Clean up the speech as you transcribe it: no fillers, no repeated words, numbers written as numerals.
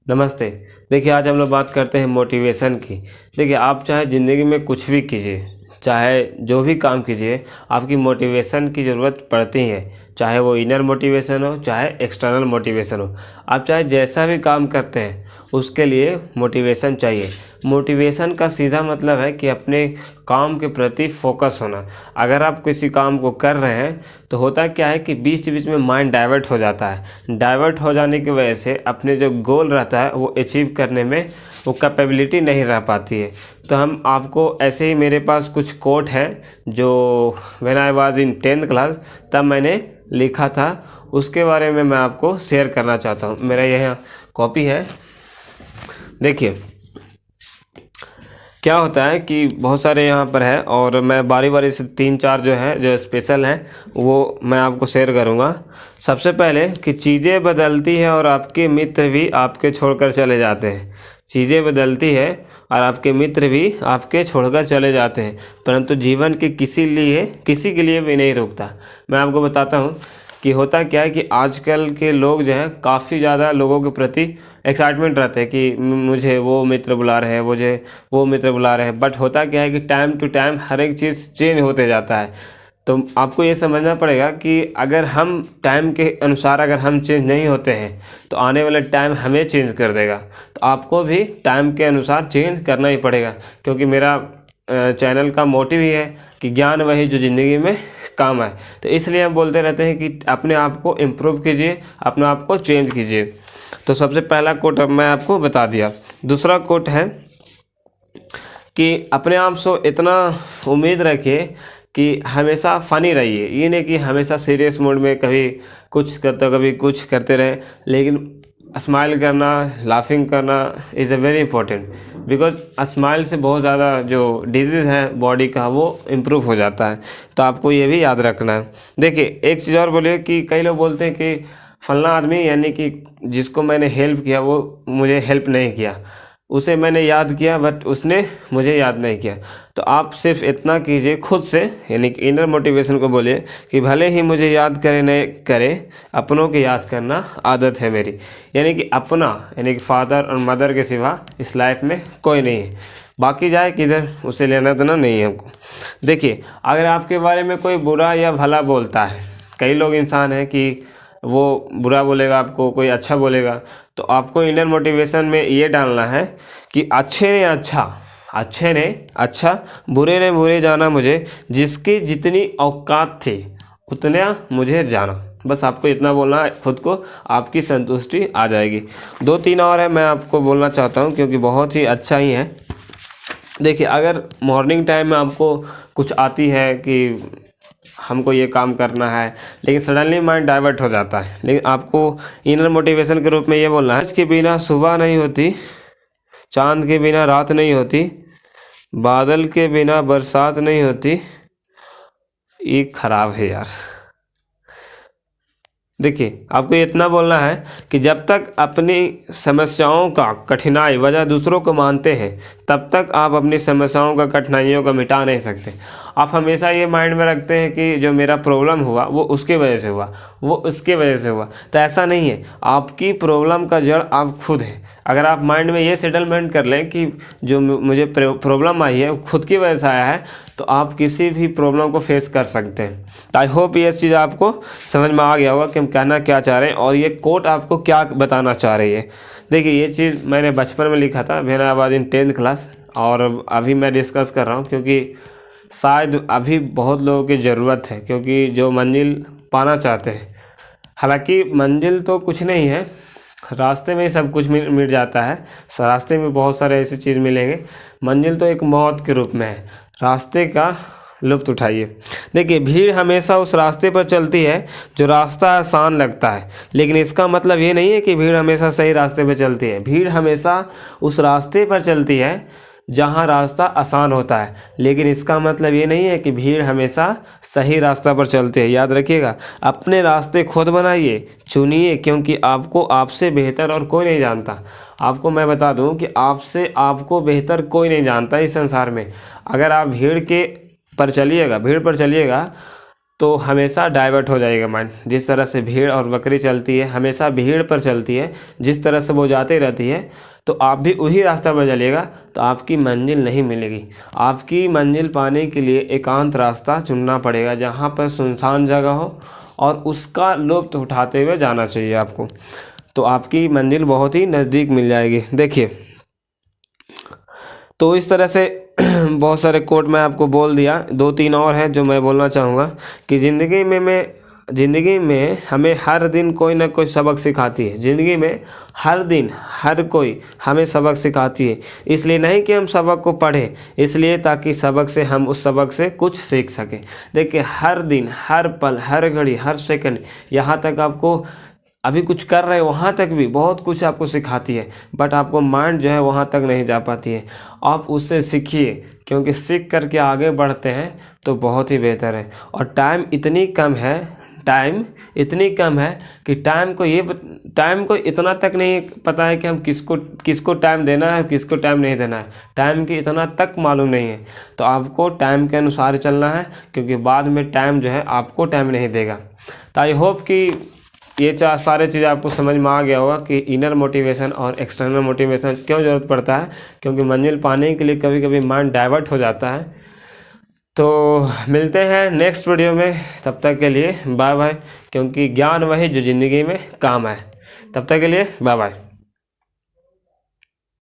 नमस्ते। देखिए, आज हम लोग बात करते हैं मोटिवेशन की। देखिए, आप चाहे ज़िंदगी में कुछ भी कीजिए, चाहे जो भी काम कीजिए, आपकी मोटिवेशन की ज़रूरत पड़ती है। चाहे वो इनर मोटिवेशन हो, चाहे एक्सटर्नल मोटिवेशन हो। आप चाहे जैसा भी काम करते हैं, उसके लिए मोटिवेशन चाहिए। मोटिवेशन का सीधा मतलब है कि अपने काम के प्रति फोकस होना। अगर आप किसी काम को कर रहे हैं, तो होता क्या है कि बीच बीच में माइंड डाइवर्ट हो जाता है। डाइवर्ट हो जाने की वजह से अपने जो गोल रहता है वो अचीव करने में वो कैपेबिलिटी नहीं रह पाती है। तो हम आपको ऐसे ही, मेरे पास कुछ कोट हैं जो when I was in 10th class तब मैंने लिखा था, उसके बारे में मैं आपको शेयर करना चाहता हूँ। मेरा यहाँ कॉपी है। देखिए, क्या होता है कि बहुत सारे यहाँ पर है और मैं बारी बारी से 3-4 जो है जो स्पेशल हैं वो मैं आपको शेयर करूँगा। सबसे पहले कि चीज़ें बदलती है और आपके मित्र भी आपके छोड़कर चले जाते हैं। चीज़ें बदलती है और आपके मित्र भी आपके छोड़कर चले जाते हैं, परंतु जीवन के किसी के लिए भी नहीं रुकता। मैं आपको बताता हूँ कि होता क्या है कि आजकल के लोग जो हैं काफ़ी ज़्यादा लोगों के प्रति एक्साइटमेंट रहते हैं कि मुझे वो मित्र बुला रहे हैं, मुझे वो मित्र बुला रहे हैं। बट होता क्या है कि टाइम टू टाइम हर एक चीज़ चेंज होते जाता है। तो आपको ये समझना पड़ेगा कि अगर हम टाइम के अनुसार अगर हम चेंज नहीं होते हैं, तो आने वाला टाइम हमें चेंज कर देगा। तो आपको भी टाइम के अनुसार चेंज करना ही पड़ेगा, क्योंकि मेरा चैनल का मोटिव ही है कि ज्ञान वही जो ज़िंदगी में काम आए। तो इसलिए हम बोलते रहते हैं कि अपने आप को इम्प्रूव कीजिए, अपने आप को चेंज कीजिए। तो सबसे पहला कोट अब मैं आपको बता दिया। दूसरा कोट है कि अपने आप से इतना उम्मीद रखिए कि हमेशा फ़नी रहिए। ये नहीं कि हमेशा सीरियस मोड में कभी कुछ करते कभी कुछ करते रहें, लेकिन स्माइल करना, लाफिंग करना is a very important. Because smile से बहुत ज़्यादा जो डिजीज़ है बॉडी का वो इम्प्रूव हो जाता है। तो आपको ये भी याद रखना है। देखिए, एक चीज़ और बोलिए कि कई लोग बोलते हैं कि फलना आदमी, यानी कि जिसको मैंने हेल्प किया वो मुझे हेल्प नहीं किया, उसे मैंने याद किया बट उसने मुझे याद नहीं किया। तो आप सिर्फ इतना कीजिए खुद से, यानी कि इनर मोटिवेशन को बोलिए कि भले ही मुझे याद करे नहीं करे, अपनों की याद करना आदत है मेरी। यानी कि अपना, यानी कि फादर और मदर के सिवा इस लाइफ में कोई नहीं है। बाकी जाए किधर, उसे लेना देना नहीं है हमको। देखिए, अगर आपके बारे में कोई बुरा या भला बोलता है, कई लोग इंसान हैं कि वो बुरा बोलेगा आपको, कोई अच्छा बोलेगा, तो आपको इनर मोटिवेशन में ये डालना है कि अच्छे ने अच्छा, बुरे ने बुरे जाना मुझे, जिसकी जितनी औकात थी उतना मुझे जाना। बस आपको इतना बोलना है खुद को, आपकी संतुष्टि आ जाएगी। 2-3 और है, मैं आपको बोलना चाहता हूँ क्योंकि बहुत ही अच्छा ही है। देखिए, अगर मॉर्निंग टाइम में आपको कुछ आती है कि हमको ये काम करना है, लेकिन सडनली माइंड डाइवर्ट हो जाता है, लेकिन आपको इनर मोटिवेशन के रूप में ये बोलना है, सूरज के बिना सुबह नहीं होती, चांद के बिना रात नहीं होती, बादल के बिना बरसात नहीं होती। ये खराब है यार। देखिए, आपको इतना बोलना है कि जब तक अपनी समस्याओं का कठिनाई वजह दूसरों को मानते हैं, तब तक आप अपनी समस्याओं का कठिनाइयों को मिटा नहीं सकते। आप हमेशा ये माइंड में रखते हैं कि जो मेरा प्रॉब्लम हुआ वो उसके वजह से हुआ, वो उसके वजह से हुआ। तो ऐसा नहीं है, आपकी प्रॉब्लम का जड़ आप खुद हैं। अगर आप माइंड में ये सेटलमेंट कर लें कि जो मुझे प्रॉब्लम आई है वो खुद की वजह से आया है, तो आप किसी भी प्रॉब्लम को फेस कर सकते हैं। तो आई होप ये चीज़ आपको समझ में आ गया होगा कि हम कहना क्या चाह रहे हैं और ये कोट आपको क्या बताना चाह रही है। देखिए, ये चीज़ मैंने बचपन में लिखा था, when I was in 10th class, और अभी मैं डिस्कस कर रहा हूँ क्योंकि शायद अभी बहुत लोगों की ज़रूरत है, क्योंकि जो मंजिल पाना चाहते हैं, हालांकि मंजिल तो कुछ नहीं है, रास्ते में ही सब कुछ मिल जाता है। रास्ते में बहुत सारे ऐसी चीज़ मिलेंगे, मंजिल तो एक मौत के रूप में है। रास्ते का लुत्फ़ उठाइए। देखिए, भीड़ हमेशा उस रास्ते पर चलती है जो रास्ता आसान लगता है, लेकिन इसका मतलब ये नहीं है कि भीड़ हमेशा सही रास्ते पर चलती है। भीड़ हमेशा उस रास्ते पर चलती है जहाँ रास्ता आसान होता है, लेकिन इसका मतलब ये नहीं है कि भीड़ हमेशा सही रास्ता पर चलती है। याद रखिएगा, अपने रास्ते खुद बनाइए, चुनिए, क्योंकि आपको आपसे बेहतर और कोई नहीं जानता। आपको मैं बता दूं कि आपसे आपको बेहतर कोई नहीं जानता इस संसार में। अगर आप भीड़ पर चलिएगा तो हमेशा डाइवर्ट हो जाएगा माइंड। जिस तरह से भेड़ और बकरी चलती है, हमेशा भीड़ पर चलती है, जिस तरह से वो जाती रहती है, तो आप भी उसी रास्ता पर चलिएगा तो आपकी मंजिल नहीं मिलेगी। आपकी मंजिल पाने के लिए एकांत रास्ता चुनना पड़ेगा, जहाँ पर सुनसान जगह हो, और उसका लुत्फ़ उठाते हुए जाना चाहिए आपको। तो आपकी मंजिल बहुत ही नज़दीक मिल जाएगी। देखिए, तो इस तरह से बहुत सारे कोट मैं आपको बोल दिया। 2-3 और हैं जो मैं बोलना चाहूँगा कि ज़िंदगी में हमें हर दिन कोई ना कोई सबक सिखाती है। ज़िंदगी में हर दिन हर कोई हमें सबक सिखाती है। इसलिए नहीं कि हम सबक को पढ़ें, इसलिए ताकि सबक से हम उस सबक से कुछ सीख सकें। देखिए, हर दिन, हर पल, हर घड़ी, हर सेकंड, यहाँ तक आपको अभी कुछ कर रहे हैं वहाँ तक भी बहुत कुछ आपको सिखाती है, बट आपको माइंड जो है वहाँ तक नहीं जा पाती है। आप उससे सीखिए, क्योंकि सीख करके आगे बढ़ते हैं तो बहुत ही बेहतर है। और टाइम इतनी कम है कि टाइम को इतना तक नहीं पता है कि हम किसको टाइम देना है, किसको टाइम नहीं देना है। टाइम की इतना तक मालूम नहीं है। तो आपको टाइम के अनुसार चलना है, क्योंकि बाद में टाइम जो है आपको टाइम नहीं देगा। तो आई होप कि ये सारे चीज़ आपको समझ में आ गया होगा कि इनर मोटिवेशन और एक्सटर्नल मोटिवेशन क्यों ज़रूरत पड़ता है। क्योंकि मंजिल पाने के लिए कभी कभी माइंड डाइवर्ट हो जाता है। तो मिलते हैं नेक्स्ट वीडियो में, तब तक के लिए बाय बाय। क्योंकि ज्ञान वही जो ज़िंदगी में काम आए। तब तक के लिए बाय बाय।